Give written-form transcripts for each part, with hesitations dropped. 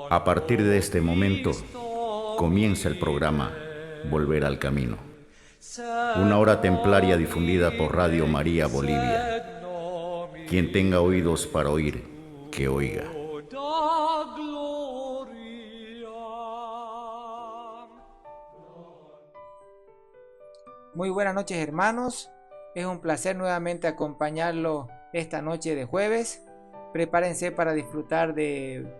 A partir de este momento comienza el programa Volver al Camino, una hora templaria difundida por Radio María Bolivia. Quien tenga oídos para oír, que oiga. Muy buenas noches, hermanos. Es un placer nuevamente acompañarlos esta noche de jueves. Prepárense para disfrutar de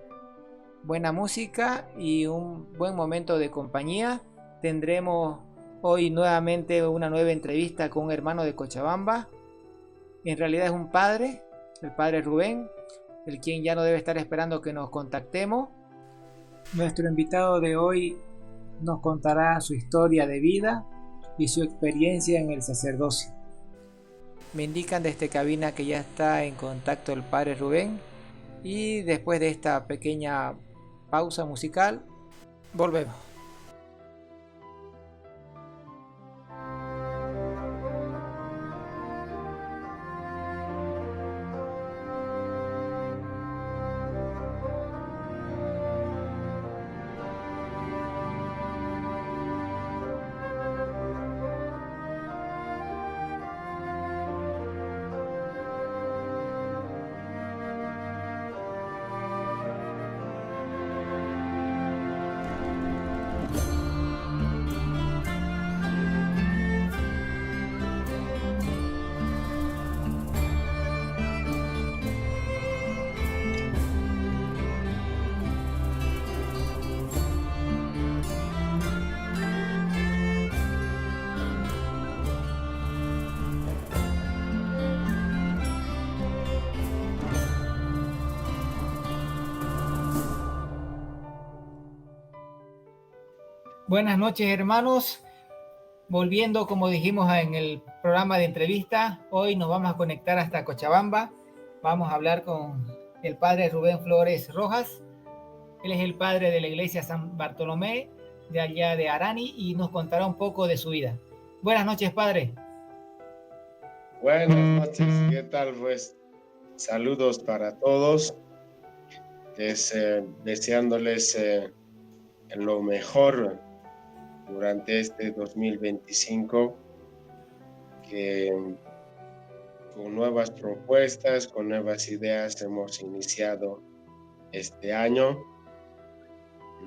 buena música y un buen momento de compañía. Tendremos hoy nuevamente una nueva entrevista con un hermano de Cochabamba. En realidad es un padre, el padre Rubén, el quien ya no debe estar esperando que nos contactemos. Nuestro invitado de hoy nos contará su historia de vida y su experiencia en el sacerdocio. Me indican desde cabina que ya está en contacto el padre Rubén, y después de esta pequeña pausa musical volvemos. Buenas noches, hermanos. Volviendo, como dijimos en el programa de entrevista, hoy nos vamos a conectar hasta Cochabamba. Vamos a hablar con el padre Rubén Flores Rojas. Él es el padre de la iglesia San Bartolomé de allá de Arani y nos contará un poco de su vida. Buenas noches, padre. Buenas noches, ¿qué tal? Pues saludos para todos, deseándoles lo mejor durante este 2025, que con nuevas propuestas, con nuevas ideas hemos iniciado este año,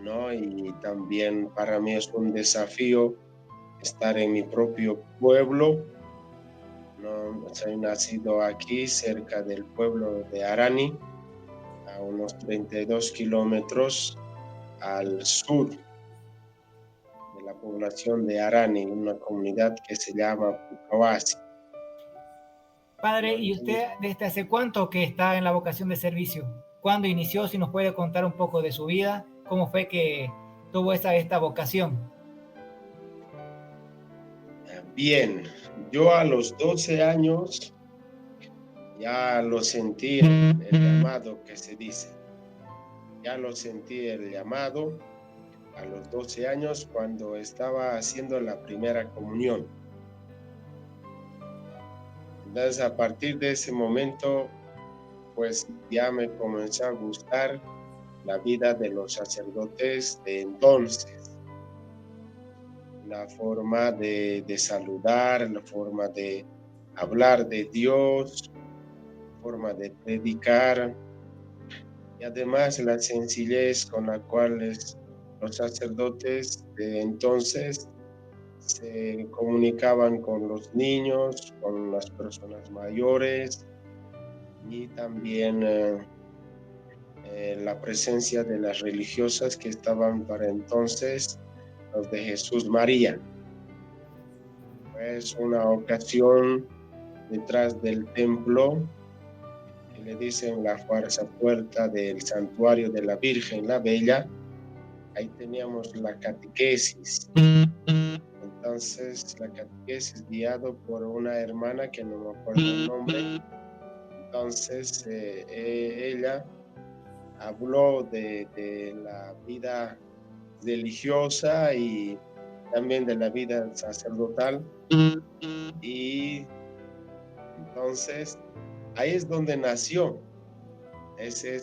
¿no? Y también para mí es un desafío estar en mi propio pueblo, ¿no? Soy nacido aquí cerca del pueblo de Arani, a unos 32 kilómetros al sur de la población de Arani, una comunidad que se llama Pucawasi. Padre, ¿y usted desde hace cuánto que está en la vocación de servicio? ¿Cuándo inició? Si nos puede contar un poco de su vida, cómo fue que tuvo esta vocación. Bien, yo a los 12 años ya lo sentí el llamado que se dice. Ya lo sentí el llamado a los 12 años cuando estaba haciendo la primera comunión. Entonces, a partir de ese momento, pues ya me comenzó a gustar la vida de los sacerdotes de entonces. La forma de saludar, la forma de hablar de Dios, la forma de predicar, y además la sencillez con la cual los sacerdotes de entonces se comunicaban con los niños, con las personas mayores, y también la presencia de las religiosas que estaban para entonces, los de Jesús María. Es una ocasión detrás del templo, que le dicen la falsa puerta del santuario de la Virgen la Bella. Ahí teníamos la catequesis. Entonces, la catequesis guiado por una hermana que no me acuerdo el nombre. Entonces, ella habló de la vida religiosa y también de la vida sacerdotal. Y entonces, ahí es donde nació ese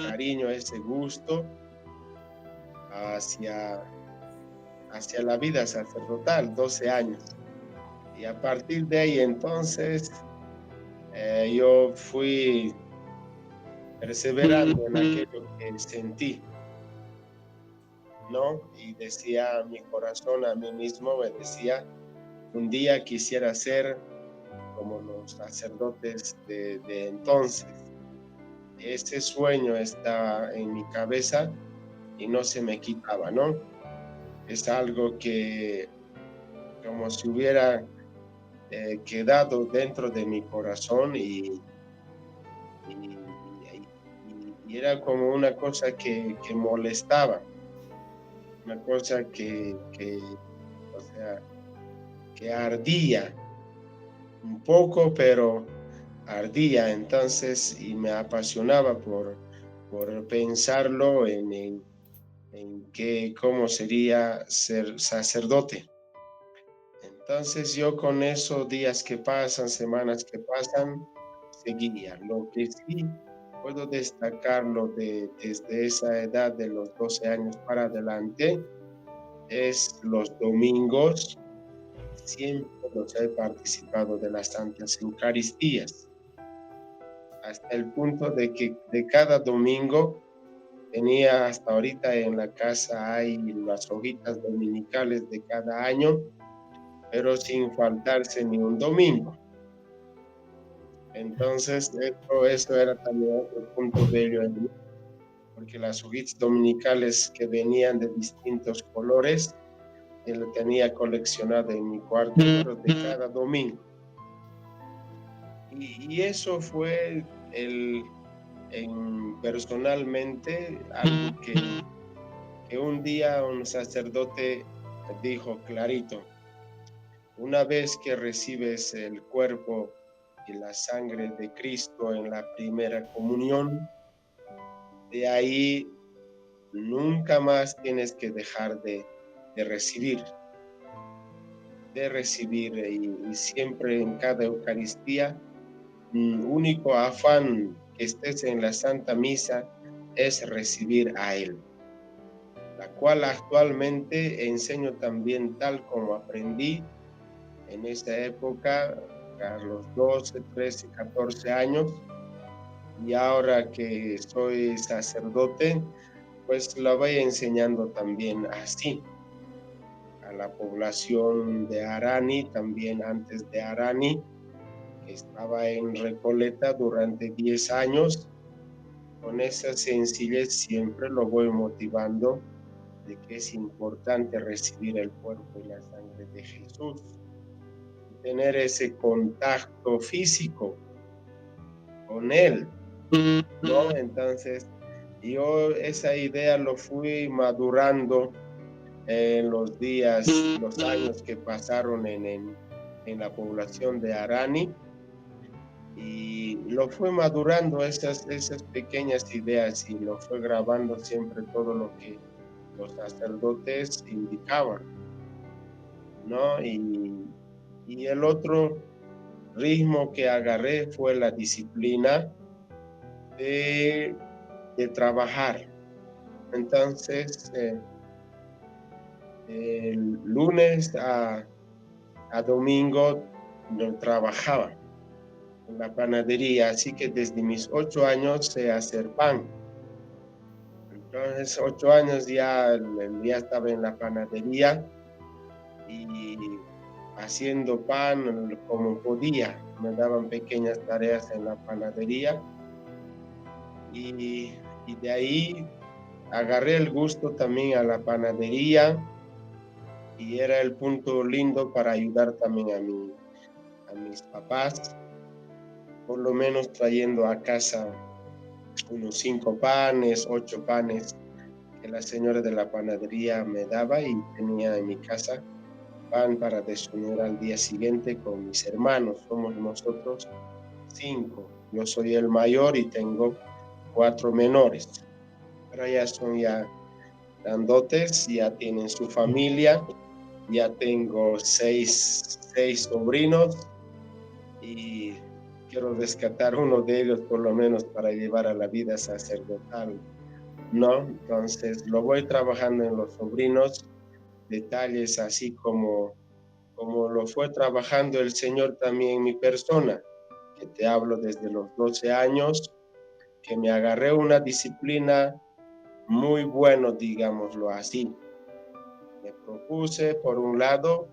cariño, ese gusto hacia la vida sacerdotal, 12 años. Y a partir de ahí entonces yo fui perseverando en aquello que sentí, ¿no? Y decía mi corazón a mí mismo, me decía, un día quisiera ser como los sacerdotes de entonces. Ese sueño estaba en mi cabeza y no se me quitaba, ¿no? Es algo que como si hubiera quedado dentro de mi corazón y era como una cosa que molestaba, una cosa que ardía un poco, pero ardía entonces y me apasionaba por pensarlo en cómo sería ser sacerdote. Entonces yo con esos días que pasan, semanas que pasan, seguía. Lo que sí puedo destacarlo desde esa edad de los 12 años para adelante es los domingos. Siempre los he participado de las Santas Eucaristías, hasta el punto de que de cada domingo tenía hasta ahorita en la casa hay las hojitas dominicales de cada año, pero sin faltarse ni un domingo. Entonces, eso era también otro punto bello en mí, porque las hojitas dominicales que venían de distintos colores, lo tenía coleccionado en mi cuarto, pero de cada domingo. Y eso fue personalmente algo que un día un sacerdote dijo clarito: una vez que recibes el cuerpo y la sangre de Cristo en la primera comunión, de ahí nunca más tienes que dejar de recibir. Y siempre en cada Eucaristía, único afán que estés en la Santa Misa es recibir a Él, la cual actualmente enseño también tal como aprendí en esa época, a los 12, 13, 14 años, y ahora que soy sacerdote, pues la voy enseñando también así a la población de Arani, también antes de Arani, que estaba en Recoleta durante 10 años. Con esa sencillez siempre lo voy motivando de que es importante recibir el cuerpo y la sangre de Jesús, tener ese contacto físico con Él, ¿no? Entonces, yo esa idea lo fui madurando en los días, los años que pasaron en la población de Arani, y lo fue madurando esas pequeñas ideas y lo fue grabando siempre todo lo que los sacerdotes indicaban, ¿no? Y el otro ritmo que agarré fue la disciplina de trabajar. Entonces, el lunes a domingo yo trabajaba en la panadería, así que desde mis 8 años sé hacer pan. Entonces, 8 años ya estaba en la panadería y haciendo pan como podía. Me daban pequeñas tareas en la panadería y de ahí agarré el gusto también a la panadería y era el punto lindo para ayudar también a mis papás, por lo menos trayendo a casa unos 5 panes, 8 panes que la señora de la panadería me daba, y tenía en mi casa pan para desayunar al día siguiente con mis hermanos. Somos nosotros 5. Yo soy el mayor y tengo 4 menores. Pero ya son grandotes, ya tienen su familia. Ya tengo 6 sobrinos y quiero rescatar uno de ellos por lo menos para llevar a la vida sacerdotal, ¿no? Entonces lo voy trabajando en los sobrinos, detalles así como lo fue trabajando el Señor también en mi persona, que te hablo desde los 12 años, que me agarré una disciplina muy bueno, digámoslo así. Me propuse, por un lado,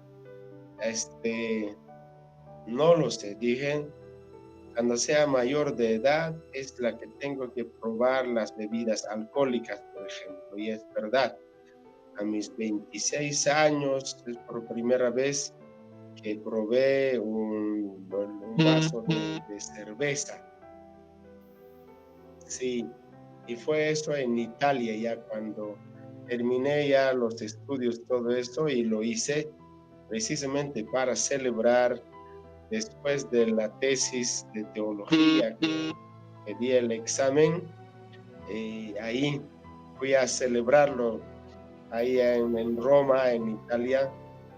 no lo sé, dije, cuando sea mayor de edad es la que tengo que probar las bebidas alcohólicas, por ejemplo, y es verdad. A mis 26 años es por primera vez que probé un vaso de cerveza. Sí, y fue eso en Italia ya cuando terminé ya los estudios, todo eso, y lo hice precisamente para celebrar después de la tesis de teología que di el examen. Ahí fui a celebrarlo ahí en Roma, en Italia,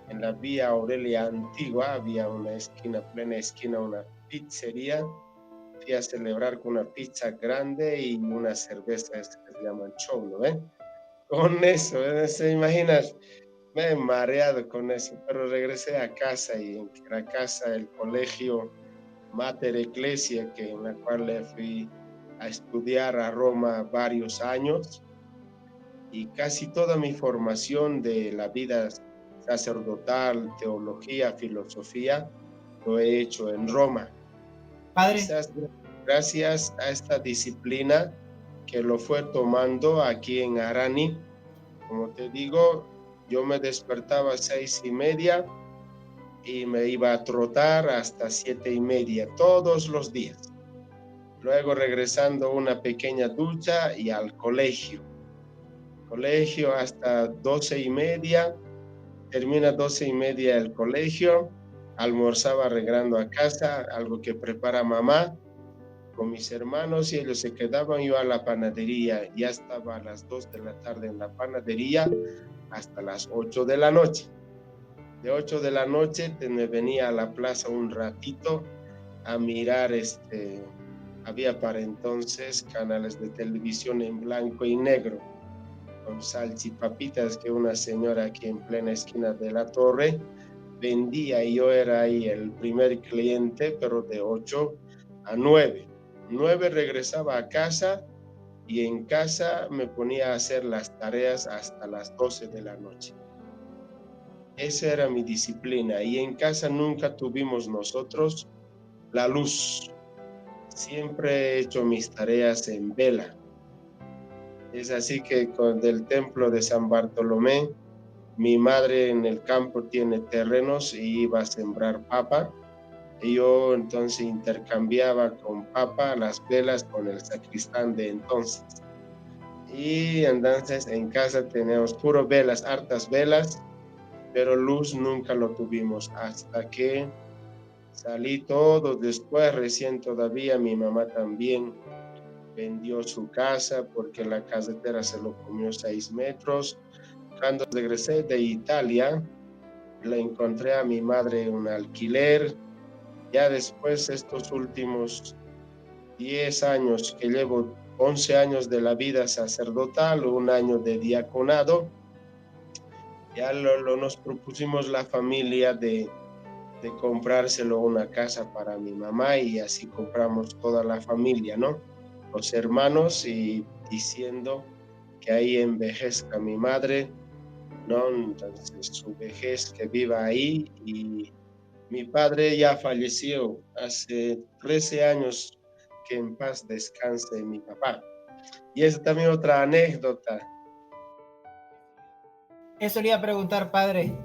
en la Vía Aurelia Antigua, había una esquina, plena esquina, una pizzería. Fui a celebrar con una pizza grande y unas cervezas que se llaman show, ¿no ven? Con eso, ¿se imaginas? Me he mareado con eso, pero regresé a casa y en la casa, el colegio Mater Ecclesia, en la cual le fui a estudiar a Roma varios años, y casi toda mi formación de la vida sacerdotal, teología, filosofía, lo he hecho en Roma. Padre. Quizás gracias a esta disciplina que lo fue tomando aquí en Arani. Como te digo, yo me despertaba a 6:30 y me iba a trotar hasta 7:30 todos los días. Luego regresando una pequeña ducha y al colegio hasta 12:30, termina 12:30 el colegio, almorzaba regresando a casa, algo que prepara mamá con mis hermanos, y ellos se quedaban, yo a la panadería, ya estaba a las 2 de la tarde en la panadería hasta las 8 de la noche. De 8 de la noche me venía a la plaza un ratito a mirar, había para entonces canales de televisión en blanco y negro, con salchipapitas que una señora aquí en plena esquina de la torre vendía, y yo era ahí el primer cliente, pero de 8 a 9. 9 regresaba a casa y en casa me ponía a hacer las tareas hasta las 12 de la noche. Esa era mi disciplina, y en casa nunca tuvimos nosotros la luz. Siempre he hecho mis tareas en vela. Es así que con el templo de San Bartolomé, mi madre en el campo tiene terrenos y iba a sembrar papa. Y yo entonces intercambiaba con papa las velas con el sacristán de entonces. Y entonces en casa tenemos puro velas, hartas velas, pero luz nunca lo tuvimos hasta que salí todo después. Recién todavía mi mamá también vendió su casa porque la casetera se lo comió 6 metros. Cuando regresé de Italia, le encontré a mi madre un alquiler. Ya después, estos últimos 10 años que llevo, 11 años de la vida sacerdotal, 1 año de diaconado, ya nos propusimos la familia de comprárselo una casa para mi mamá, y así compramos toda la familia, ¿no? Los hermanos, y diciendo que ahí envejezca mi madre, ¿no? Entonces su vejez que viva ahí. Y mi padre ya falleció hace 13 años, que en paz descanse mi papá. Y es también otra anécdota. Eso le iba a preguntar, padre.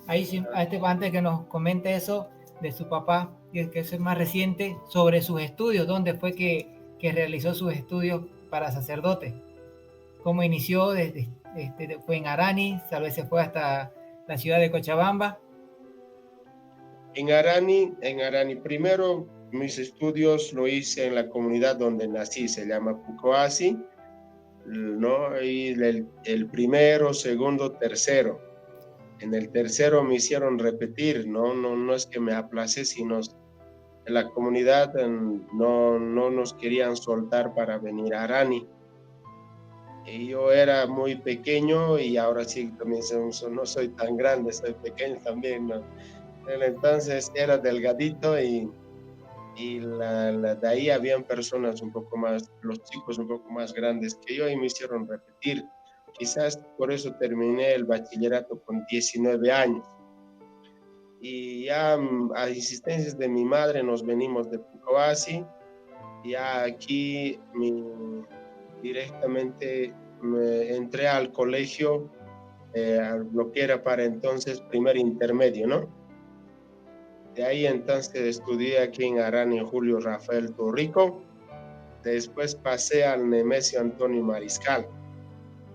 Ahí, antes que nos comente eso de su papá, y que eso es más reciente, sobre sus estudios, ¿dónde fue que realizó sus estudios para sacerdote? ¿Cómo inició? ¿Fue en Arani? Tal vez se fue hasta la ciudad de Cochabamba. En Arani, primero mis estudios lo hice en la comunidad donde nací, se llama Pucoasi, ¿no? Y el primero, segundo, tercero. En el tercero me hicieron repetir, no es que me aplacé, sino en la comunidad no nos querían soltar para venir a Arani. Y yo era muy pequeño y ahora sí también no soy tan grande, soy pequeño también, ¿no? Entonces era delgadito y de ahí habían personas un poco más, los chicos un poco más grandes que yo y me hicieron repetir. Quizás por eso terminé el bachillerato con 19 años. Y ya a insistencias de mi madre nos venimos de Pucavasi. Ya aquí directamente entré al colegio, lo que era para entonces primer intermedio, ¿no? De ahí entonces estudié aquí en Arani Julio Rafael Torrico. Después pasé al Nemesio Antonio Mariscal,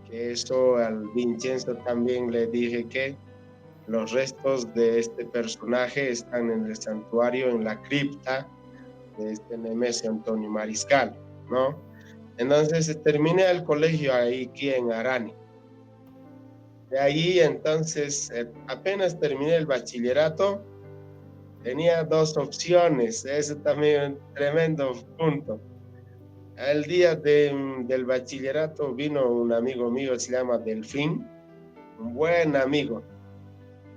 que eso al Vincenzo también le dije que los restos de este personaje están en el santuario, en la cripta de este Nemesio Antonio Mariscal, ¿no? Entonces terminé el colegio aquí en Arani. De ahí entonces apenas terminé el bachillerato, tenía dos opciones, eso también es un tremendo punto. El día del bachillerato vino un amigo mío, se llama Delfín, un buen amigo,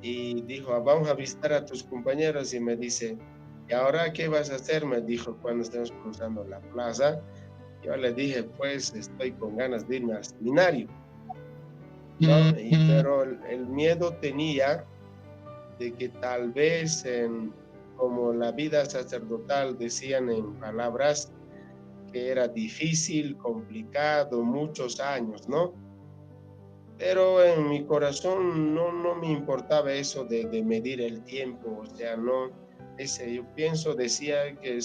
y dijo, vamos a visitar a tus compañeros, y me dice, ¿y ahora qué vas a hacer? Me dijo cuando estemos cruzando la plaza. Yo le dije, pues estoy con ganas de irme al seminario, ¿no? Pero el miedo tenía de que tal vez, como la vida sacerdotal decían en palabras, que era difícil, complicado, muchos años, ¿no? Pero en mi corazón no me importaba eso de medir el tiempo, o sea, no, yo pienso, decía que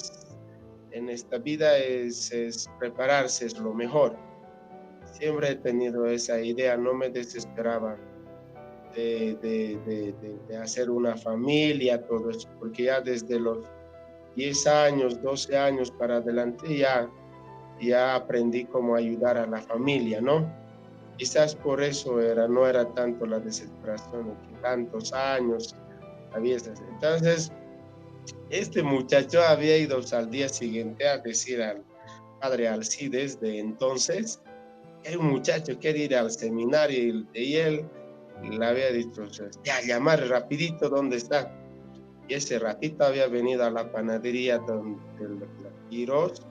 en esta vida es prepararse, es lo mejor. Siempre he tenido esa idea, no me desesperaba de hacer una familia, todo eso, porque ya desde los 10 años, 12 años para adelante ya aprendí cómo ayudar a la familia, ¿no? Quizás por eso no era tanto la desesperación, que tantos años había. Entonces, este muchacho había ido al día siguiente a decir al padre Alcides de entonces, hay un muchacho que quiere ir al seminario y él le había dicho, ya, llamar rapidito, ¿dónde está? Y ese ratito había venido a la panadería de la Quirós,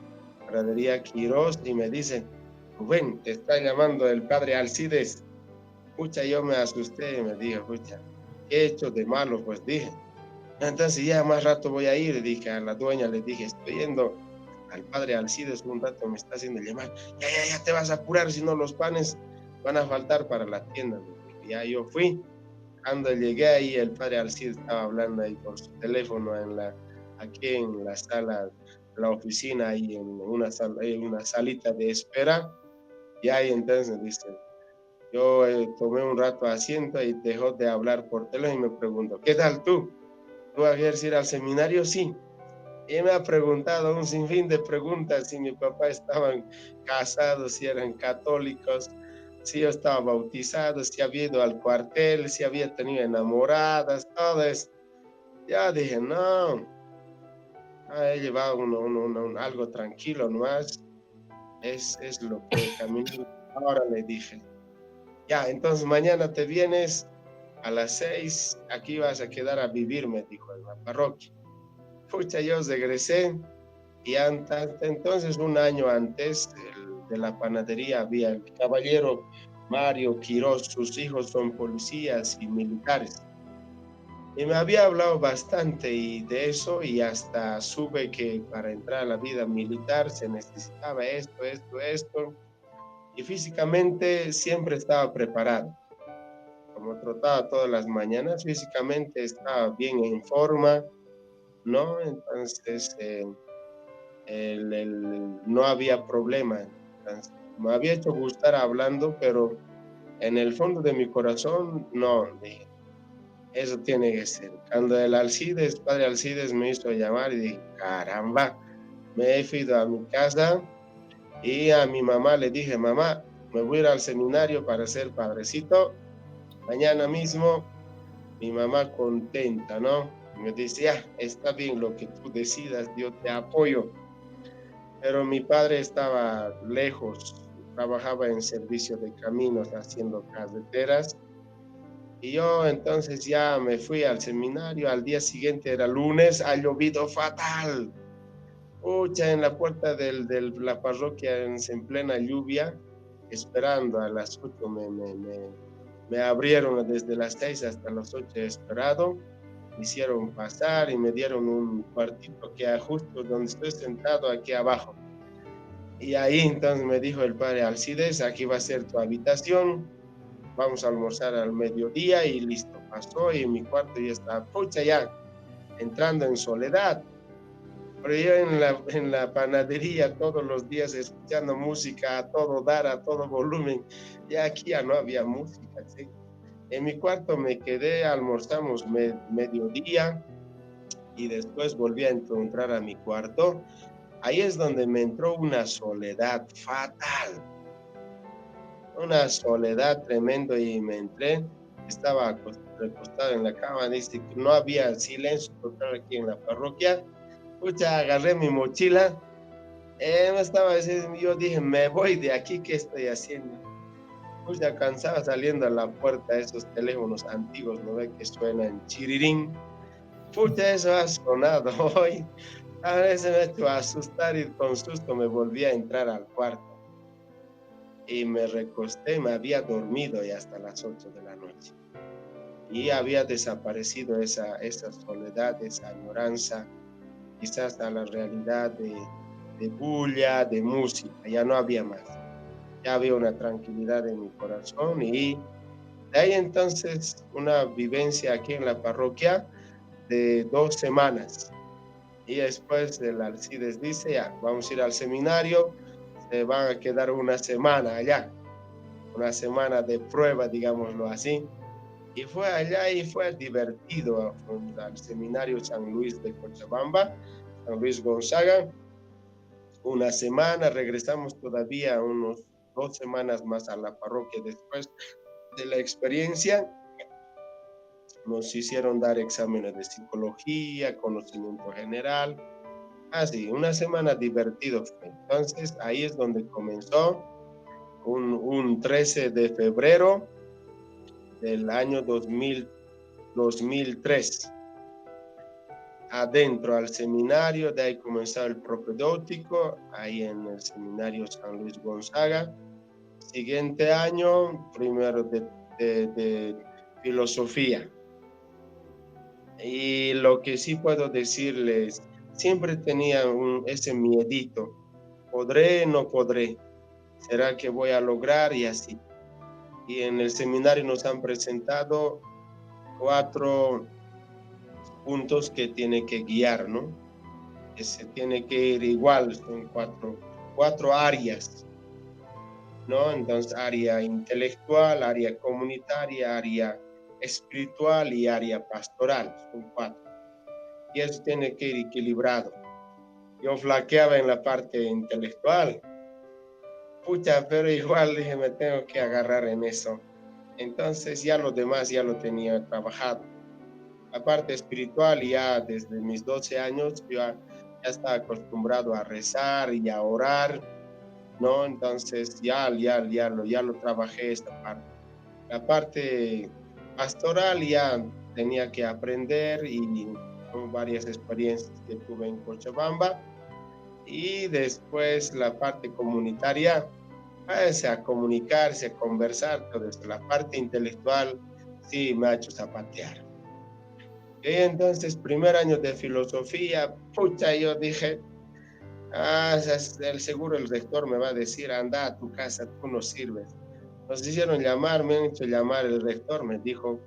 panadería Quirós, y me dice, Rubén, te está llamando el padre Alcides. Pucha, yo me asusté y me dije, pucha, ¿qué he hecho de malo? Pues dije. Entonces ya más rato voy a ir, dije a la dueña, le dije, estoy yendo al padre Alcides, un rato me está haciendo llamar, ya te vas a apurar, si no los panes van a faltar para la tienda. Ya yo fui. Cuando llegué ahí, el padre Alcides estaba hablando ahí por su teléfono aquí en la sala, la oficina, ahí en una salita de espera. Y ahí entonces dice, yo tomé un rato asiento y dejó de hablar por teléfono y me preguntó, ¿qué tal tú? ¿Tú quieres ir al seminario? Sí. Y me ha preguntado un sinfín de preguntas si mi papá estaban casados, si eran católicos, si yo estaba bautizado, si había ido al cuartel, si había tenido enamoradas, todo eso. Ya dije, no, he llevado algo tranquilo nomás, es lo que camino. Ahora le dije, ya, entonces mañana te vienes a las 6, aquí vas a quedar a vivir, me dijo en la parroquia. Pucha, yo regresé y entonces, un año antes de la panadería, había el caballero Mario Quirós, sus hijos son policías y militares. Y me había hablado bastante de eso, y hasta supe que para entrar a la vida militar se necesitaba esto. Y físicamente siempre estaba preparado. Como trotaba todas las mañanas, físicamente estaba bien en forma, ¿no? Entonces, no había problema. Entonces, me había hecho gustar hablando, pero en el fondo de mi corazón, no, dije, eso tiene que ser. Cuando el padre Alcides me hizo llamar, y dije, caramba, me he ido a mi casa y a mi mamá le dije, mamá, me voy a ir al seminario para ser padrecito mañana mismo. Mi mamá contenta, ¿no? Me dice, ya, está bien lo que tú decidas, yo te apoyo. Pero mi padre estaba lejos, trabajaba en servicio de caminos haciendo carreteras. Y yo entonces ya me fui al seminario. Al día siguiente era lunes, ha llovido fatal. Pucha, en la puerta de la parroquia en plena lluvia, esperando a las 8 me abrieron desde las 6 hasta las 8 he esperado. Me hicieron pasar y me dieron un cuartito que justo donde estoy sentado aquí abajo. Y ahí entonces me dijo el padre Alcides, aquí va a ser tu habitación, vamos a almorzar al mediodía y listo. Pasó y en mi cuarto ya estaba, pucha, ya entrando en soledad. Pero yo en la panadería todos los días escuchando música a todo dar, a todo volumen. Y aquí ya no había música, ¿sí? En mi cuarto me quedé, almorzamos mediodía y después volví a entrar a mi cuarto. Ahí es donde me entró una soledad fatal, una soledad tremendo y me entré. Estaba recostado en la cama, dice que no había silencio total aquí en la parroquia. Pucha, agarré mi mochila, yo dije, me voy de aquí, ¿qué estoy haciendo? Pucha, cansaba saliendo a la puerta, esos teléfonos antiguos, ¿no ve? Que suenan chirirín. Pucha, eso ha sonado hoy. A veces me ha hecho asustar y con susto me volví a entrar al cuarto. Y me recosté, me había dormido y hasta las 8 de la noche. Y había desaparecido esa soledad, esa añoranza, quizás a la realidad de bulla, de música, ya no había más. Ya había una tranquilidad en mi corazón y de ahí entonces una vivencia aquí en la parroquia de 2 semanas. Y después el Alcides dice, ya, vamos a ir al seminario, se van a quedar una semana allá, una semana de prueba, digámoslo así. Y fue allá y fue divertido al seminario San Luis de Cochabamba, San Luis Gonzaga. Una semana, regresamos todavía unos 2 semanas más a la parroquia después de la experiencia. Nos hicieron dar exámenes de psicología, conocimiento general. Así, una semana divertido fue. Entonces, ahí es donde comenzó un 13 de febrero del año 2003. Adentro al seminario, de ahí comenzó el propedéutico, ahí en el seminario San Luis Gonzaga. Siguiente año, primero de filosofía. Y lo que sí puedo decirles, siempre tenía ese miedito, ¿podré, no podré? ¿Será que voy a lograr? Y así. Y en el seminario nos han presentado 4 puntos que tiene que guiar, ¿no? Que se tiene que ir igual, son 4 áreas, ¿no? Entonces, área intelectual, área comunitaria, área espiritual y área pastoral, son 4. Y eso tiene que ir equilibrado. Yo flaqueaba en la parte intelectual, pucha, pero igual dije, me tengo que agarrar en eso. Entonces ya lo demás ya lo tenía trabajado. La parte espiritual ya desde mis 12 años yo ya estaba acostumbrado a rezar y a orar, ¿no? Entonces ya lo trabajé esta parte. La parte pastoral ya tenía que aprender y con varias experiencias que tuve en Cochabamba. Y después la parte comunitaria, a comunicarse, a conversar, todo eso. La parte intelectual sí me ha hecho zapatear. Y entonces, primer año de filosofía, pucha, yo dije, el seguro el rector me va a decir, anda a tu casa, tú no sirves. Nos hicieron llamar, me han hecho llamar, el rector me dijo,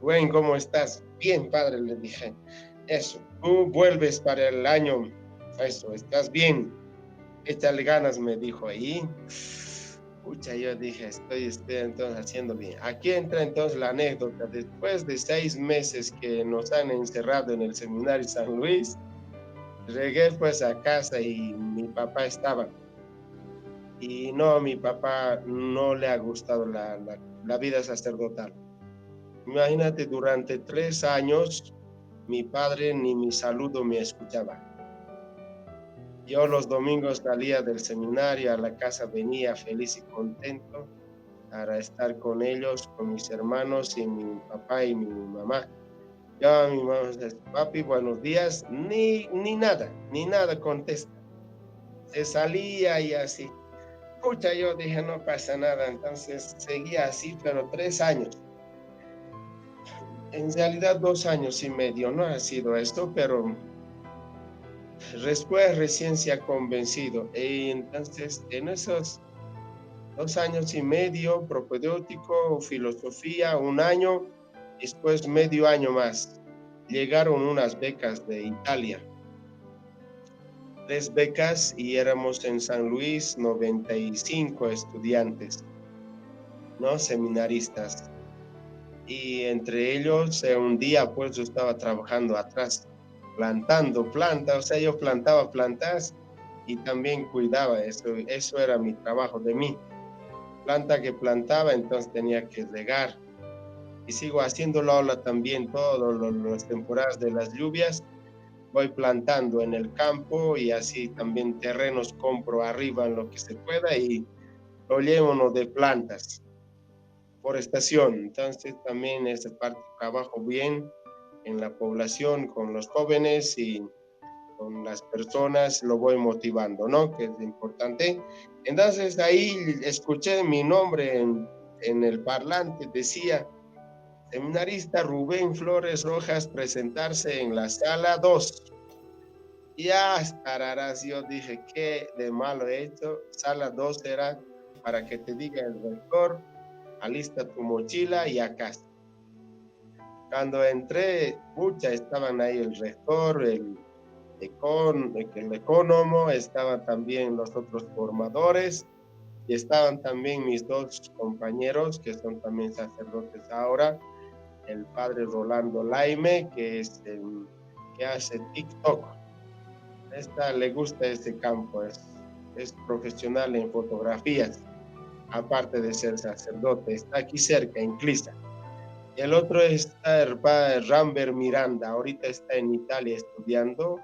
Wayne, ¿cómo estás? Bien, padre, le dije, eso, tú vuelves para el año, eso, estás bien, échale ganas, me dijo ahí. Pucha, yo dije, estoy entonces haciendo bien. Aquí entra entonces la anécdota. Después de 6 meses que nos han encerrado en el seminario San Luis, llegué pues a casa y mi papá estaba. Y no, a mi papá no le ha gustado la vida sacerdotal. Imagínate, durante 3 años mi padre ni mi saludo me escuchaba. Yo los domingos salía del seminario, a la casa venía feliz y contento para estar con ellos, con mis hermanos y mi papá y mi mamá. Yo a mi mamá decía, papi, buenos días, ni nada contesta. Se salía y así. Pucha, yo dije, no pasa nada, entonces seguía así, pero 3 años. En realidad 2 años y medio no ha sido esto, pero después recién se ha convencido. Y entonces en esos 2 años y medio, propedéutico, filosofía, 1 año, después medio año más. Llegaron unas becas de Italia. 3 becas y éramos en San Luis 95 estudiantes, ¿no? Seminaristas. Y entre ellos, un día pues yo estaba trabajando atrás, plantando plantas, o sea, yo plantaba plantas y también cuidaba, eso era mi trabajo de mí. Planta que plantaba, entonces tenía que regar. Y sigo haciéndolo ahora también, todas las temporadas de las lluvias, voy plantando en el campo y así también terrenos compro arriba en lo que se pueda y lo llevo de plantas, forestación. Entonces también esa parte trabajo bien en la población, con los jóvenes y con las personas, lo voy motivando, ¿no? Que es importante. Entonces ahí escuché mi nombre en el parlante, decía, seminarista Rubén Flores Rojas presentarse en la sala 2. Ya estarás, yo dije, ¿qué de malo he hecho? Sala 2 era para que te diga el rector, alista tu mochila y a casa. Cuando entré, pucha, estaban ahí el rector, el ecónomo, estaban también los otros formadores y estaban también mis 2 compañeros que son también sacerdotes ahora, el padre Rolando Laime, que es que hace TikTok. Le gusta este campo, es profesional en fotografías, aparte de ser sacerdote, está aquí cerca, en Clisa. El otro está el padre Rambert Miranda, ahorita está en Italia estudiando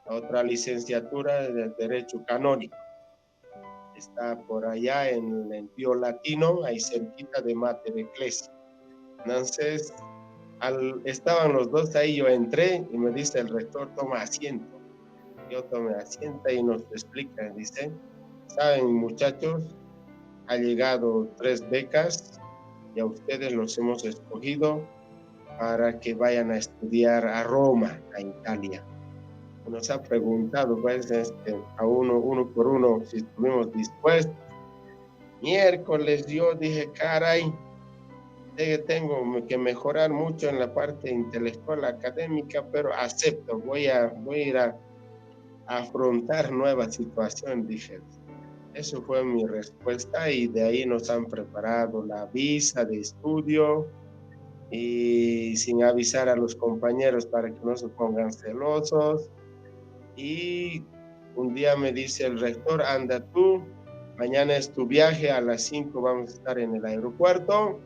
otra licenciatura de Derecho Canónico. Está por allá en el Pío Latino, ahí cerquita de Mater Ecclesia. Entonces, estaban los 2 ahí, yo entré y me dice el rector, toma asiento. Yo tomé asiento y nos explica, dice, saben muchachos, ha llegado 3 becas y a ustedes los hemos escogido para que vayan a estudiar a Roma, a Italia. Nos ha preguntado pues a uno por uno si estuvimos dispuestos. Miércoles yo dije, caray, tengo que mejorar mucho en la parte intelectual académica, pero acepto, voy a ir a afrontar nuevas situaciones, dije. Eso fue mi respuesta y de ahí nos han preparado la visa de estudio y sin avisar a los compañeros para que no se pongan celosos. Y un día me dice el rector, anda tú, mañana es tu viaje, a las 5 vamos a estar en el aeropuerto,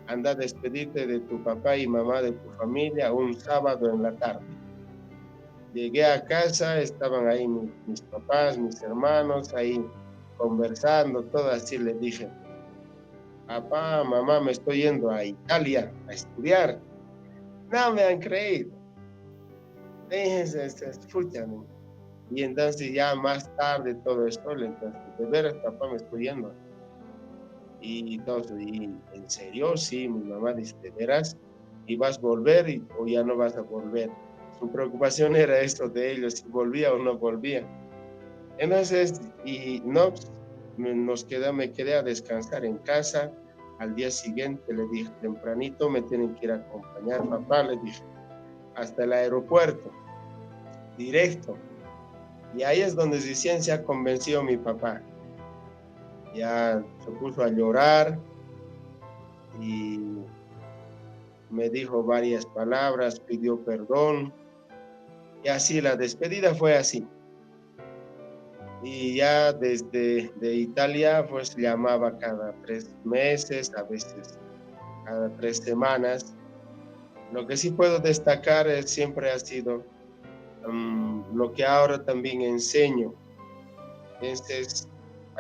anda a despedirte de tu papá y mamá, de tu familia, un sábado en la tarde. Llegué a casa, estaban ahí mis papás, mis hermanos, ahí conversando, todo así. Les dije, papá, mamá, me estoy yendo a Italia a estudiar. No me han creído. Escúchame. Y entonces ya más tarde todo esto, entonces, de veras, papá, me estoy yendo. Y todo, y en serio, sí, mi mamá dice, de veras, ¿y vas a volver o ya no vas a volver? Su preocupación era esto de ellos, si volvía o no volvía. Entonces, y no, me quedé a descansar en casa. Al día siguiente le dije, tempranito me tienen que ir a acompañar, papá, le dije, hasta el aeropuerto, directo. Y ahí es donde recién se ha convencido mi papá. Ya se puso a llorar y me dijo varias palabras, pidió perdón. Y así la despedida fue así. Y ya desde de Italia pues llamaba cada 3 meses, a veces cada 3 semanas, Lo que sí puedo destacar siempre ha sido lo que ahora también enseño. Entonces,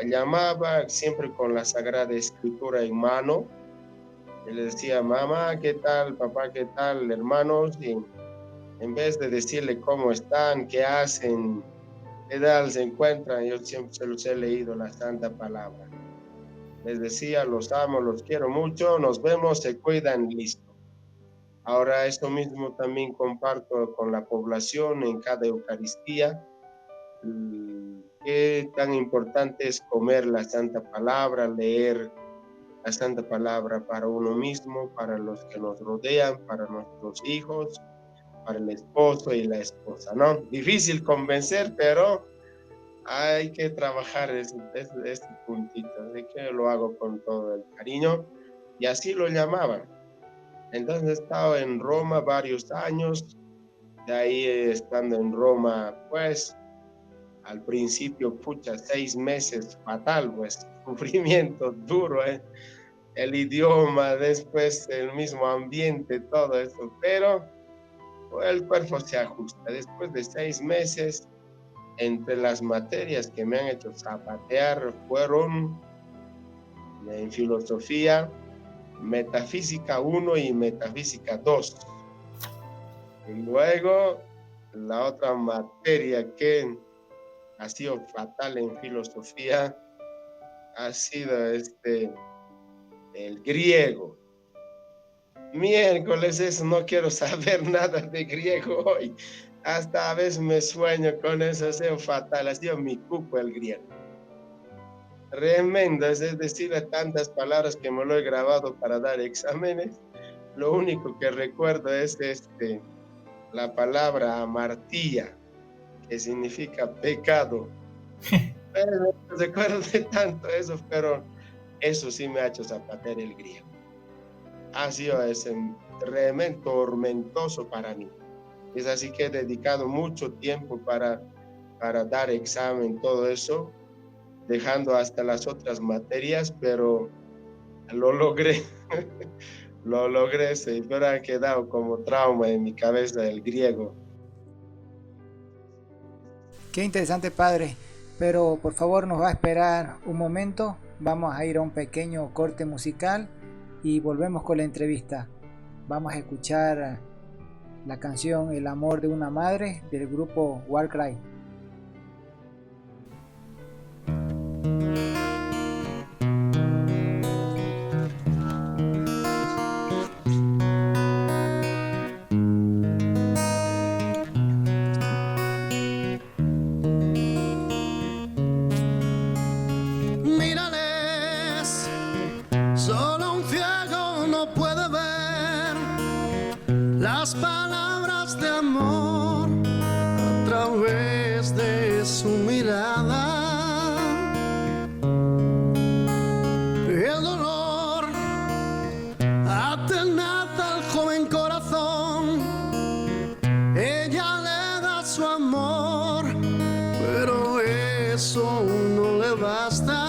llamaba siempre con la Sagrada Escritura en mano. Y le decía, mamá, ¿qué tal? Papá, ¿qué tal? Hermanos. Y en vez de decirle cómo están, qué hacen, qué tal se encuentran, yo siempre se los he leído la Santa Palabra. Les decía, los amo, los quiero mucho, nos vemos, se cuidan, listo. Ahora esto mismo también comparto con la población en cada Eucaristía. Qué tan importante es comer la Santa Palabra, leer la Santa Palabra para uno mismo, para los que nos rodean, para nuestros hijos, para el esposo y la esposa, ¿no? Difícil convencer, pero hay que trabajar este puntito, así que lo hago con todo el cariño, y así lo llamaban. Entonces he estado en Roma varios años, de ahí estando en Roma, pues, al principio, 6 meses, fatal, pues, sufrimiento duro, el idioma, después el mismo ambiente, todo eso, pero el cuerpo se ajusta. Después de 6 meses, entre las materias que me han hecho zapatear fueron en filosofía, metafísica 1 y metafísica 2. Y luego la otra materia que ha sido fatal en filosofía ha sido el griego. Miércoles, eso no quiero saber nada de griego hoy. Hasta a veces me sueño con eso, ha sido fatal, ha sido mi cupo el griego. Tremendo, es decir, tantas palabras que me lo he grabado para dar exámenes. Lo único que recuerdo es la palabra amartía, que significa pecado. Pero no recuerdo de tanto eso, pero eso sí me ha hecho zapatear el griego. Ha sido ese tremendo tormentoso para mí. Es así que he dedicado mucho tiempo para dar examen, todo eso, dejando hasta las otras materias, pero lo logré. Lo logré, pero ha quedado como trauma en mi cabeza el griego. Qué interesante, padre, pero por favor nos va a esperar un momento, vamos a ir a un pequeño corte musical y volvemos con la entrevista. Vamos a escuchar la canción El amor de una madre del grupo Warcry. Las palabras de amor a través de su mirada, el dolor atenaza al joven corazón, ella le da su amor, pero eso no le basta.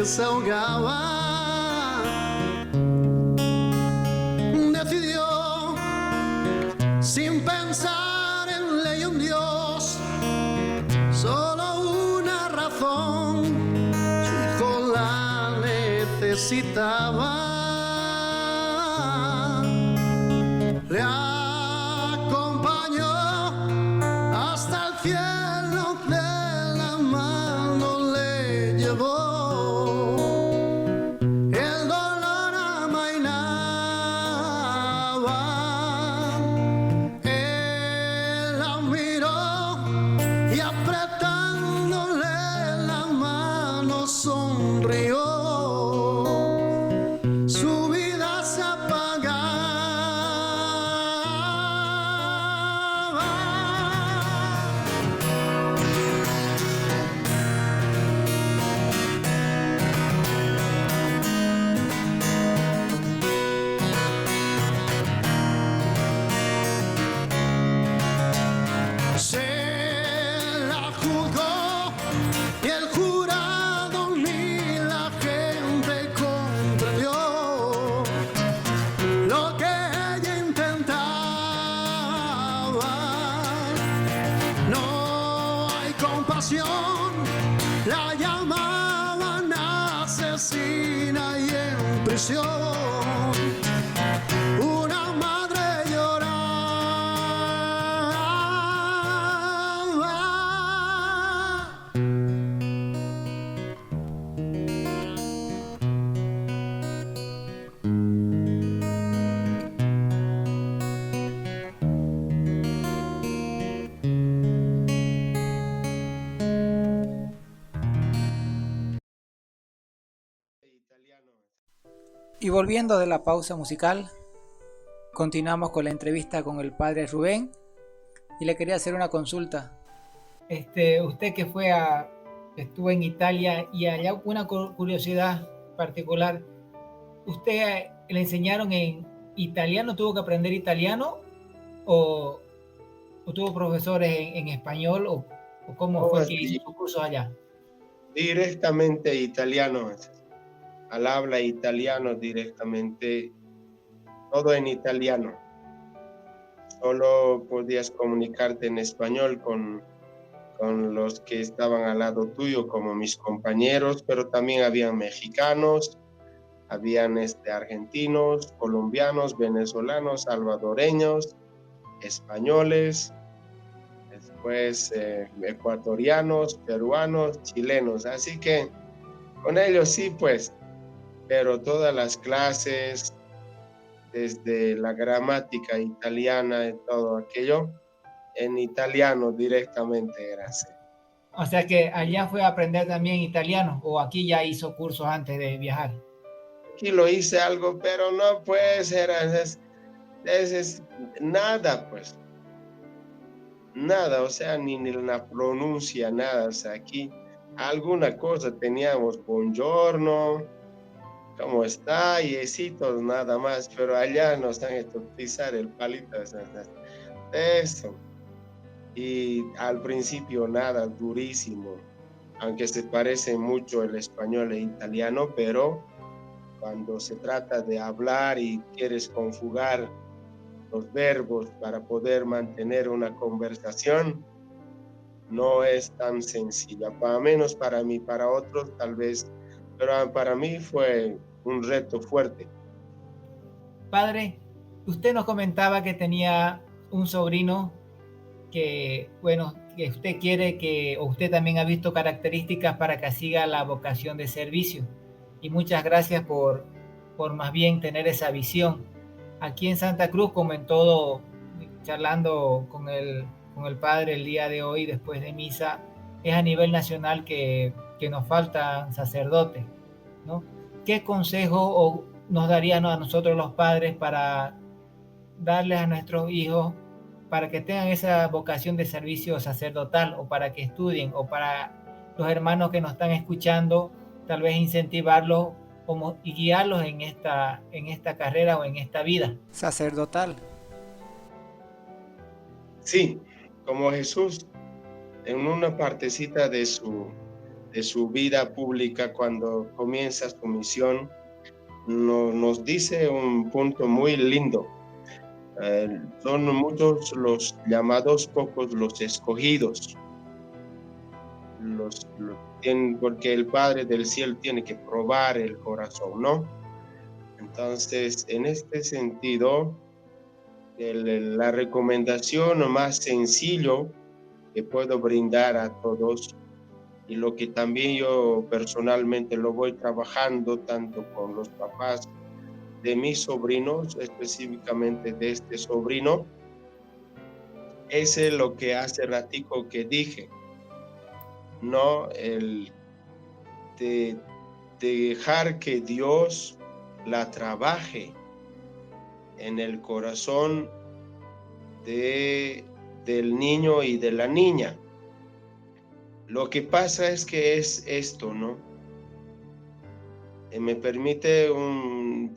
Se ahogaba, decidió sin pensar en ley un Dios, solo una razón, su hijo la necesitaba, le acompañó hasta el cielo. asesina y en prisión una madre llora. Y volviendo de la pausa musical, continuamos con la entrevista con el padre Rubén y le quería hacer una consulta. Usted que estuvo en Italia y allá una curiosidad particular, ¿usted le enseñaron en italiano, tuvo que aprender italiano o tuvo profesores en español o cómo fue que hizo sus cursos allá? Directamente italiano, al habla italiano directamente, todo en italiano. Solo podías comunicarte en español con los que estaban al lado tuyo, como mis compañeros, pero también habían mexicanos, habían argentinos, colombianos, venezolanos, salvadoreños, españoles, después ecuatorianos, peruanos, chilenos. Así que con ellos sí, pues, pero todas las clases, desde la gramática italiana y todo aquello, en italiano directamente era así. O sea que allá fue a aprender también italiano o aquí ya hizo cursos antes de viajar. Aquí lo hice algo, pero no pues nada, pues. Nada, o sea, ni la pronuncia, nada. O sea, aquí alguna cosa teníamos, buongiorno, ¿cómo está? Y esitos, nada más, pero allá nos han hecho pisar el palito. Eso. Y al principio nada, durísimo, aunque se parece mucho el español e italiano, pero cuando se trata de hablar y quieres conjugar los verbos para poder mantener una conversación, no es tan sencilla, para menos para mí, para otros tal vez, pero para mí fue un reto fuerte. Padre, usted nos comentaba que tenía un sobrino que, bueno, que usted quiere que, o usted también ha visto características para que siga la vocación de servicio. Y muchas gracias por más bien tener esa visión. Aquí en Santa Cruz, como en todo, charlando con el padre el día de hoy, después de misa, es a nivel nacional que nos faltan sacerdotes, ¿no? ¿Qué consejo nos darían a nosotros los padres para darles a nuestros hijos para que tengan esa vocación de servicio sacerdotal o para que estudien o para los hermanos que nos están escuchando, tal vez incentivarlos y guiarlos en esta carrera o en esta vida sacerdotal? Sí, como Jesús en una partecita de su vida pública, cuando comienza su misión, nos dice un punto muy lindo. Son muchos los llamados, pocos los escogidos. Porque el Padre del cielo tiene que probar el corazón, ¿no? Entonces, en este sentido, la recomendación más sencillo que puedo brindar a todos, y lo que también yo personalmente lo voy trabajando tanto con los papás de mis sobrinos, específicamente de este sobrino, es lo que hace ratico que dije, no el de dejar que Dios la trabaje en el corazón del niño y de la niña. Lo que pasa es que es esto, ¿no? Me permite un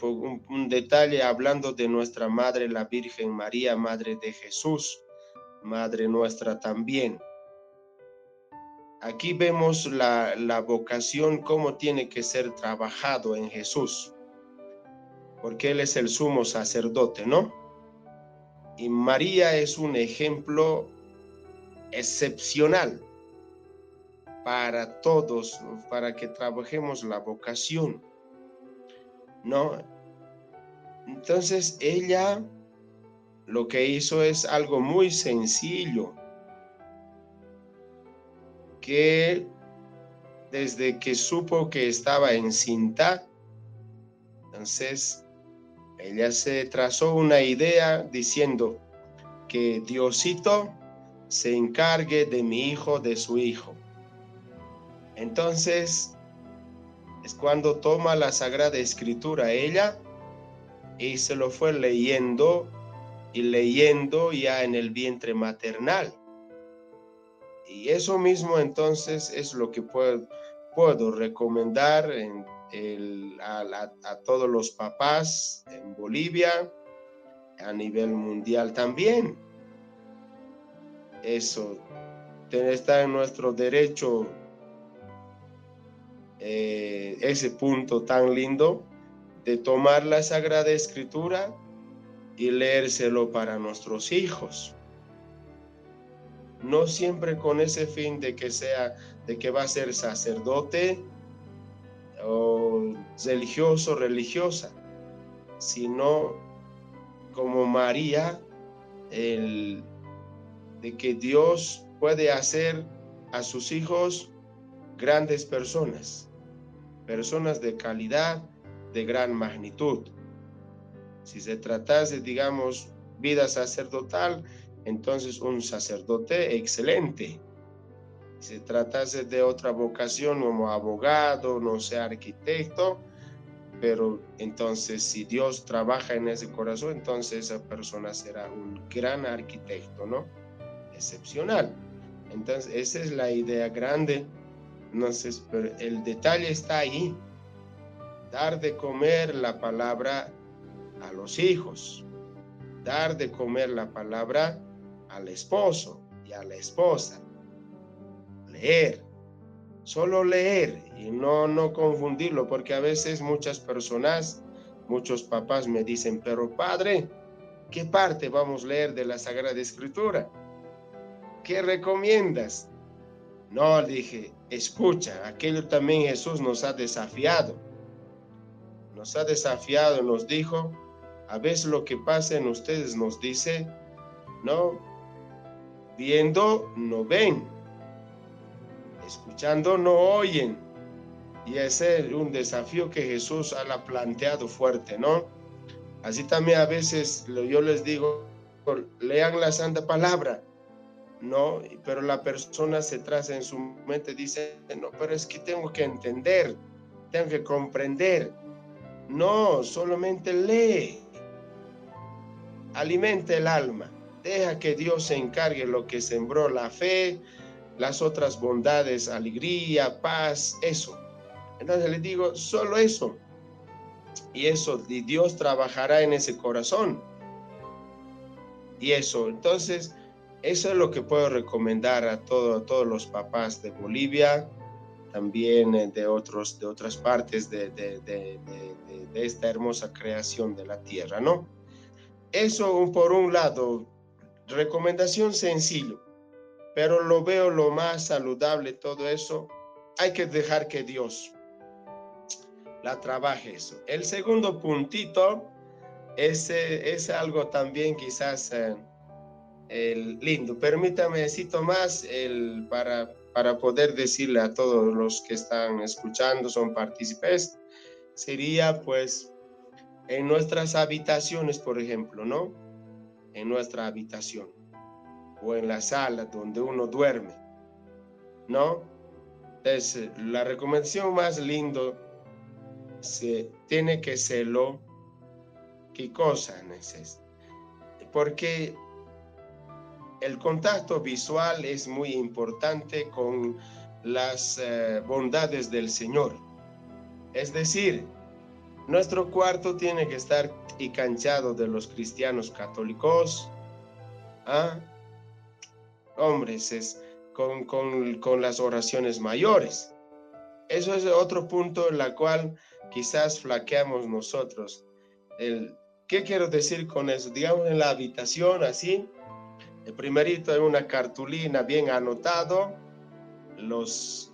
detalle hablando de nuestra Madre, la Virgen María, Madre de Jesús, Madre nuestra también. Aquí vemos la vocación, cómo tiene que ser trabajado en Jesús, porque Él es el sumo sacerdote, ¿no? Y María es un ejemplo excepcional para todos, para que trabajemos la vocación, ¿no? Entonces ella lo que hizo es algo muy sencillo, que desde que supo que estaba encinta, entonces ella se trazó una idea diciendo que Diosito se encargue de mi hijo, de su hijo. Entonces es cuando toma la Sagrada Escritura ella y se lo fue leyendo y leyendo ya en el vientre maternal. Y eso mismo entonces es lo que puedo recomendar a todos los papás en Bolivia, a nivel mundial también. Eso está en nuestro derecho, ese punto tan lindo de tomar la Sagrada Escritura y leérselo para nuestros hijos. No siempre con ese fin de que va a ser sacerdote o religioso, religiosa, sino como María, de que Dios puede hacer a sus hijos grandes personas de calidad, de gran magnitud. Si se tratase, digamos, vida sacerdotal, entonces un sacerdote excelente. Si se tratase de otra vocación como abogado, no sé, arquitecto, pero entonces si Dios trabaja en ese corazón, entonces esa persona será un gran arquitecto, ¿no? Excepcional. Entonces esa es la idea grande. Entonces, pero el detalle está ahí, dar de comer la palabra a los hijos, dar de comer la palabra al esposo y a la esposa, leer, solo leer y no confundirlo, porque a veces muchas personas, muchos papás me dicen, pero padre, ¿qué parte vamos a leer de la Sagrada Escritura? ¿Qué recomiendas? No, dije, escucha, aquello también Jesús nos ha desafiado, nos dijo, a veces lo que pasa en ustedes nos dice, no, viendo no ven, escuchando no oyen. Y ese es un desafío que Jesús ha planteado fuerte, ¿no? Así también a veces yo les digo, lean la Santa Palabra, ¿no? Pero la persona se traza en su mente, dice, no, pero es que tengo que entender, tengo que comprender. No, solamente lee, alimenta el alma, deja que Dios se encargue lo que sembró, la fe, las otras bondades, alegría, paz, eso. Entonces le digo, solo eso. Y Dios trabajará en ese corazón. Y eso, entonces, eso es lo que puedo recomendar a todos los papás de Bolivia, también de otras partes de esta hermosa creación de la tierra, ¿no? Eso por un lado, recomendación sencillo, pero lo veo lo más saludable todo eso. Hay que dejar que Dios la trabaje eso. El segundo puntito es algo también quizás lindo. Permítame decir más para poder decirle a todos los que están escuchando, son partícipes, sería pues en nuestras habitaciones, por ejemplo, ¿no? En nuestra habitación o en la sala donde uno duerme, ¿no? Entonces, la recomendación más lindo tiene que serlo. ¿Qué cosa necesita? Porque el contacto visual es muy importante con las bondades del Señor. Es decir, nuestro cuarto tiene que estar enganchado de los cristianos católicos, hombres, con las oraciones mayores. Eso es otro punto en el cual quizás flaqueamos nosotros. ¿Qué quiero decir con eso? Digamos en la habitación así, el primerito en una cartulina bien anotado, los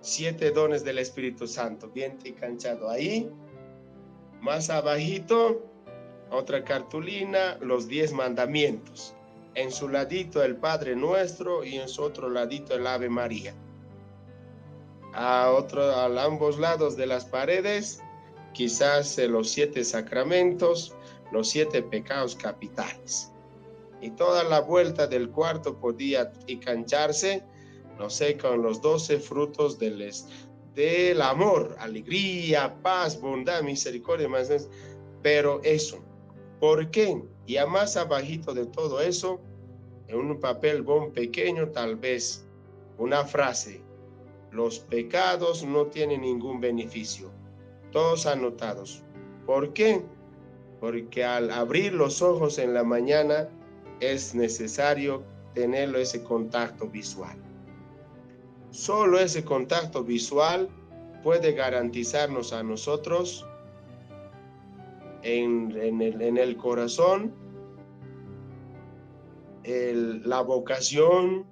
7 dones del Espíritu Santo, bien enganchado ahí. Más abajito, otra cartulina, los 10 mandamientos. En su ladito el Padre Nuestro y en su otro ladito el Ave María. A ambos lados de las paredes, quizás los 7 sacramentos, los 7 pecados capitales. Y toda la vuelta del cuarto podía engancharse, no sé, con los 12 frutos del amor, alegría, paz, bondad, misericordia, pero eso, ¿por qué? Y a más abajito de todo eso, en un papel bon pequeño, tal vez una frase: los pecados no tienen ningún beneficio. Todos anotados. ¿Por qué? Porque al abrir los ojos en la mañana es necesario tener ese contacto visual. Solo ese contacto visual puede garantizarnos a nosotros en el corazón la vocación,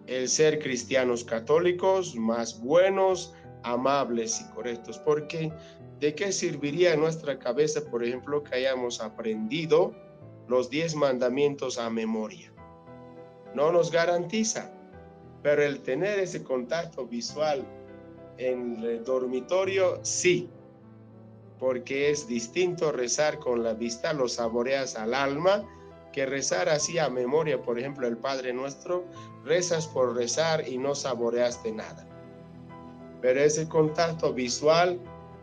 el ser cristianos católicos más buenos, amables y correctos. Porque ¿de qué serviría en nuestra cabeza, por ejemplo, que hayamos aprendido los 10 mandamientos a memoria? No nos garantiza, pero el tener ese contacto visual en el dormitorio, sí, porque es distinto rezar con la vista, lo saboreas al alma, que rezar así a memoria. Por ejemplo, el Padre Nuestro, rezas por rezar y no saboreaste nada. Pero ese contacto visual,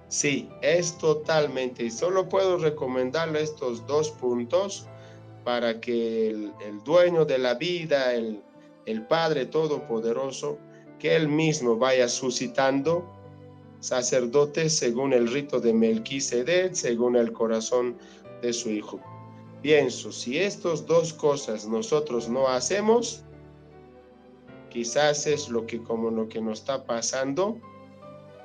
sí, es totalmente. Y solo puedo recomendarle estos 2 puntos para que el dueño de la vida, el Padre Todopoderoso, que Él mismo vaya suscitando sacerdotes según el rito de Melquisedec, según el corazón de su Hijo. Pienso, si estas 2 cosas nosotros no hacemos, quizás es lo que nos está pasando,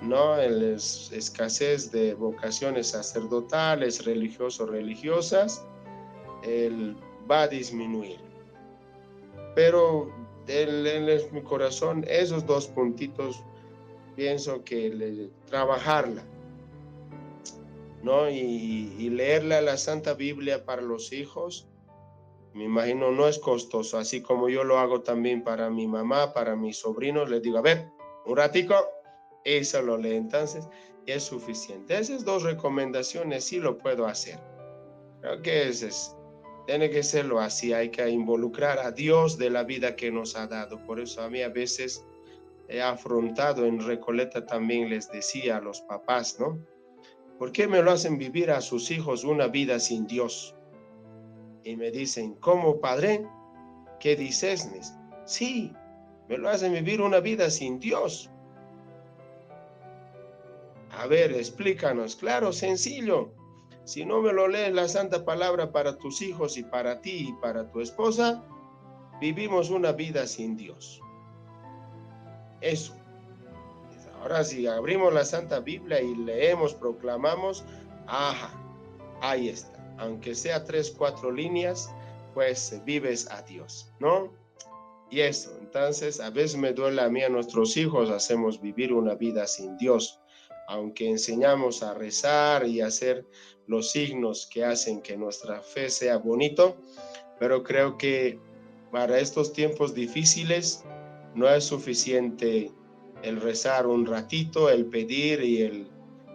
¿no? La escasez de vocaciones sacerdotales, religiosos, religiosas, va a disminuir. Pero en mi corazón, esos 2 puntitos, pienso que trabajarla, ¿no? Y leerla la Santa Biblia para los hijos, me imagino, no es costoso, así como yo lo hago también para mi mamá, para mis sobrinos. Les digo, a ver, un ratico, eso lo lee, entonces es suficiente. Esas 2 recomendaciones sí lo puedo hacer. Creo que tiene que serlo así, hay que involucrar a Dios de la vida que nos ha dado. Por eso a mí a veces he afrontado en Recoleta, también les decía a los papás, ¿no? ¿Por qué me lo hacen vivir a sus hijos una vida sin Dios? Y me dicen, ¿cómo, padre? ¿Qué dices? Sí, me lo hacen vivir una vida sin Dios. A ver, explícanos. Claro, sencillo. Si no me lo lees la santa palabra para tus hijos y para ti y para tu esposa, vivimos una vida sin Dios. Eso. Ahora si abrimos la Santa Biblia y leemos, proclamamos, ajá, ahí está. Aunque sea 3, 4 líneas, pues vives a Dios, ¿no? Y eso, entonces a veces me duele a mí, a nuestros hijos, hacemos vivir una vida sin Dios. Aunque enseñamos a rezar y a hacer los signos que hacen que nuestra fe sea bonito, pero creo que para estos tiempos difíciles no es suficiente el rezar un ratito, el pedir y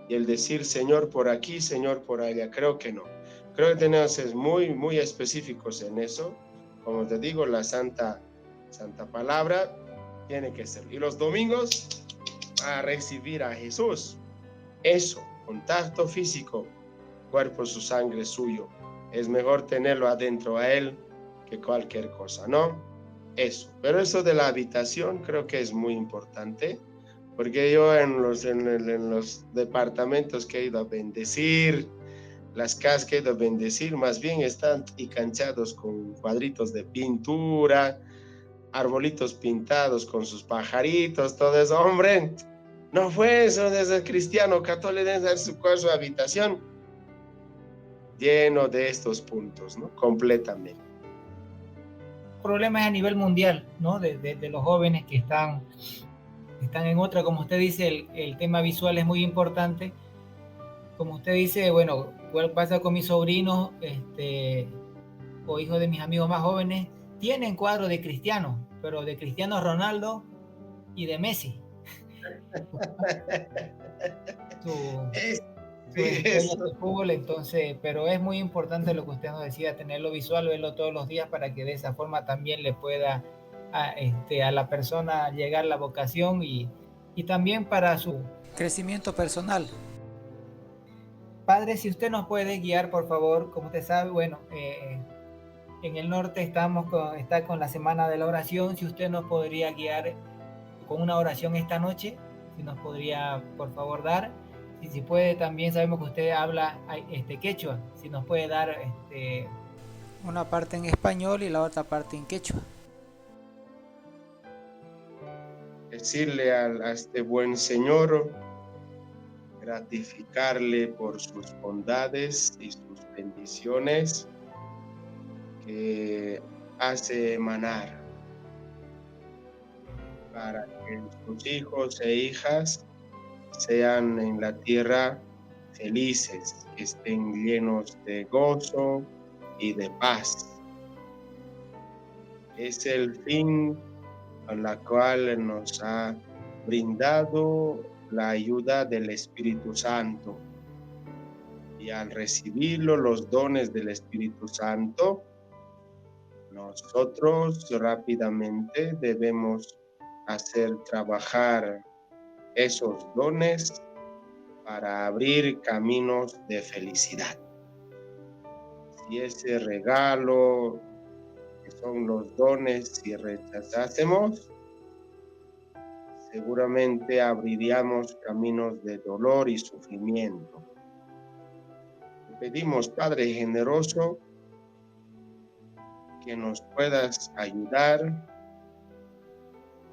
el decir Señor por aquí, Señor por allá. Creo que no. Creo que tenemos que ser muy, muy específicos en eso. Como te digo, la santa palabra tiene que ser. Y los domingos a recibir a Jesús. Eso, contacto físico, cuerpo, su sangre, suyo. Es mejor tenerlo adentro a Él que cualquier cosa, ¿no? Eso. Pero eso de la habitación creo que es muy importante, porque yo en los departamentos que he ido a bendecir, las casas que he ido a bendecir, más bien están enganchados con cuadritos de pintura, arbolitos pintados con sus pajaritos, todo eso. Hombre, no fue eso desde cristiano católico, desde su habitación lleno de estos puntos, ¿no? Completamente. Problemas a nivel mundial, ¿no? De los jóvenes que están están en otra. Como usted dice, el tema visual es muy importante. Como usted dice, bueno, ¿cuál pasa con mis sobrinos o hijos de mis amigos más jóvenes? Tienen cuadros de Cristiano, pero de Cristiano Ronaldo y de Messi. su estrella de fútbol. Entonces, pero es muy importante lo que usted nos decía, tenerlo visual, verlo todos los días, para que de esa forma también le pueda a la persona llegar la vocación y también para su crecimiento personal. Padre, si usted nos puede guiar, por favor. Como usted sabe, bueno, en el norte está con la Semana de la Oración. Si usted nos podría guiar con una oración esta noche, si nos podría, por favor, dar. Y si puede, también sabemos que usted habla quechua, si nos puede dar una parte en español y la otra parte en quechua. Decirle a este buen Señor, gratificarle por sus bondades y sus bendiciones que hace emanar para que sus hijos e hijas sean en la tierra felices, que estén llenos de gozo y de paz. Es el fin a la cual nos ha brindado la ayuda del Espíritu Santo. Y al recibirlo, los dones del Espíritu Santo, nosotros rápidamente debemos hacer trabajar esos dones para abrir caminos de felicidad. Si ese regalo, que son los dones, si rechazásemos, seguramente abriríamos caminos de dolor y sufrimiento. Te pedimos, Padre generoso, que nos puedas ayudar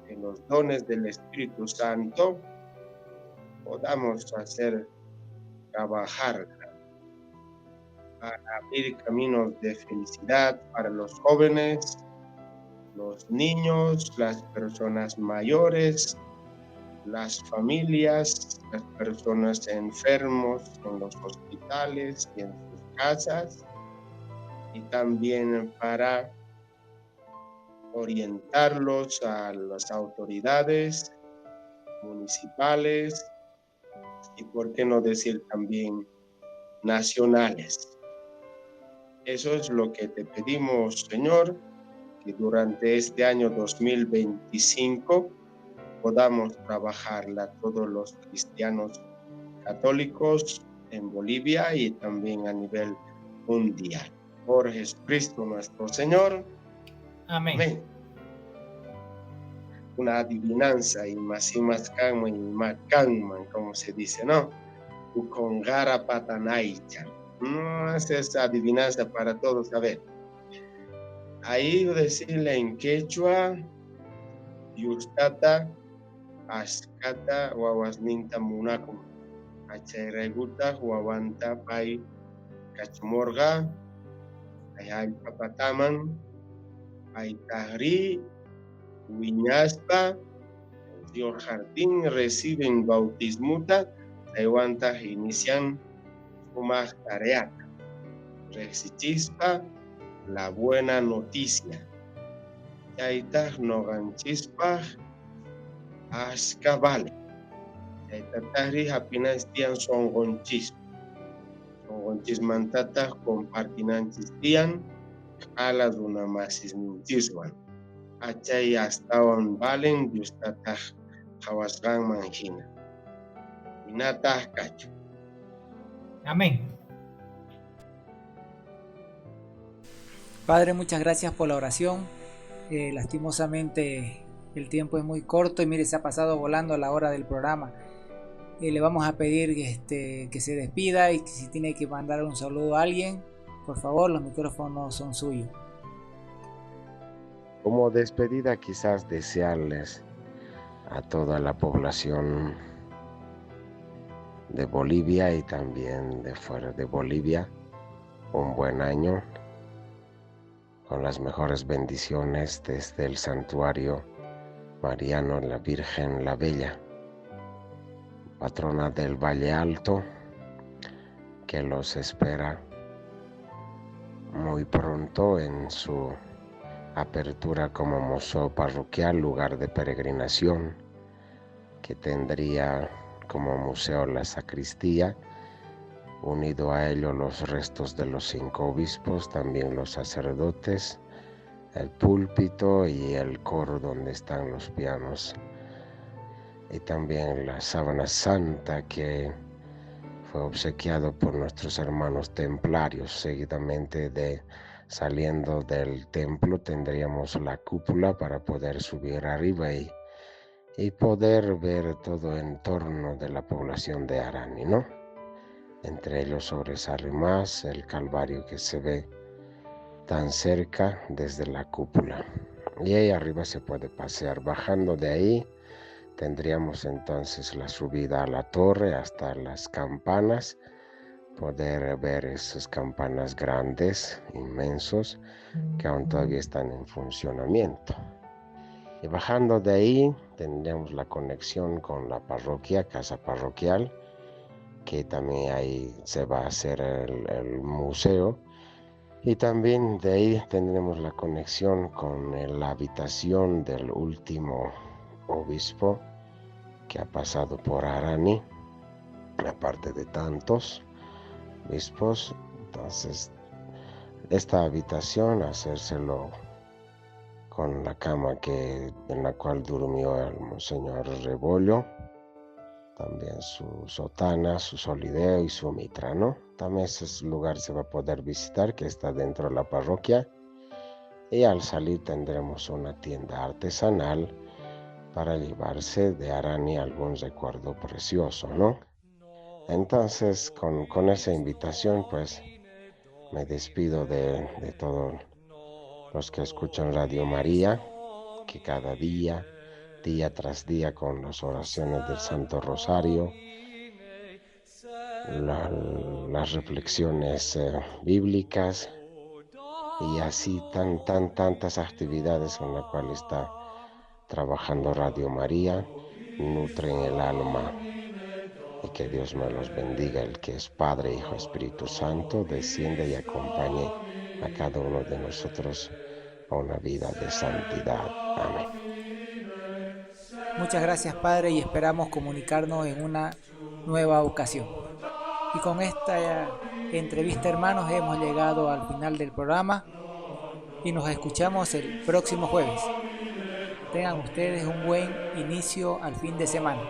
en los dones del Espíritu Santo podamos hacer trabajar para abrir caminos de felicidad para los jóvenes, los niños, las personas mayores, las familias, las personas enfermos en los hospitales y en sus casas, y también para orientarlos a las autoridades municipales y, por qué no decir, también nacionales. Eso es lo que te pedimos, Señor, que durante este año 2025 podamos trabajarla todos los cristianos católicos en Bolivia y también a nivel mundial. Por Jesucristo nuestro Señor. Amén. Amén. Una adivinanza y más y macanman, como se dice, ¿no? Ukongara patanaicha. No es esa adivinanza para todos. A ver, ahí decirle en quechua, yustata, askata, wawasninta munakum, achayreguta, huawanta, pai, cachumorga, ayay papataman, pai tahri, Wiñaspa, Dios Jardín, reciben bautismuta, Taiwanta inician Fumas Tareata, Recichispa, la buena noticia. Yaita Noganchispa, Ascabale. Yaita Tahri, apenas tian son gonchispa. Son gonchismantata, compartinanchis tian, alas una masis mintiswan. Achay astawan valen yustatah hawasgan manjina. Minatah cacho. Amén. Padre, muchas gracias por la oración. Lastimosamente el tiempo es muy corto y mire, se ha pasado volando la hora del programa. Le vamos a pedir que se despida y que si tiene que mandar un saludo a alguien, por favor, los micrófonos son suyos. Como despedida, quizás desearles a toda la población de Bolivia y también de fuera de Bolivia un buen año, con las mejores bendiciones desde el santuario mariano, la Virgen la Bella, patrona del Valle Alto, que los espera muy pronto en su apertura como museo parroquial, lugar de peregrinación, que tendría como museo la sacristía, unido a ello los restos de los 5 obispos, también los sacerdotes, el púlpito y el coro donde están los pianos, y también la sábana santa que fue obsequiado por nuestros hermanos templarios. Seguidamente saliendo del templo tendríamos la cúpula para poder subir arriba y poder ver todo el entorno de la población de Arani, ¿no? Entre ellos sobresale más el Calvario que se ve tan cerca desde la cúpula. Y ahí arriba se puede pasear. Bajando de ahí tendríamos entonces la subida a la torre hasta las campanas, poder ver esas campanas grandes, inmensos, que aún todavía están en funcionamiento. Y bajando de ahí tendríamos la conexión con la parroquia, casa parroquial, que también ahí se va a hacer el museo. Y también de ahí tendremos la conexión con la habitación del último obispo que ha pasado por Arani, aparte de tantos obispos. Entonces, esta habitación, hacérselo con la cama en la cual durmió el Monseñor Rebollo, también su sotana, su solideo y su mitra, ¿no? También ese lugar se va a poder visitar, que está dentro de la parroquia. Y al salir tendremos una tienda artesanal para llevarse de Arani algún recuerdo precioso, ¿no? Entonces, con esa invitación, pues, me despido de todos los que escuchan Radio María, que cada día tras día, con las oraciones del Santo Rosario, las reflexiones bíblicas y así tantas actividades con las cuales está trabajando Radio María, nutren el alma, y que Dios me los bendiga, el que es Padre, Hijo, Espíritu Santo, descienda y acompañe a cada uno de nosotros a una vida de santidad. Amén. Muchas gracias, Padre, y esperamos comunicarnos en una nueva ocasión. Y con esta entrevista, hermanos, hemos llegado al final del programa y nos escuchamos el próximo jueves. Tengan ustedes un buen inicio al fin de semana.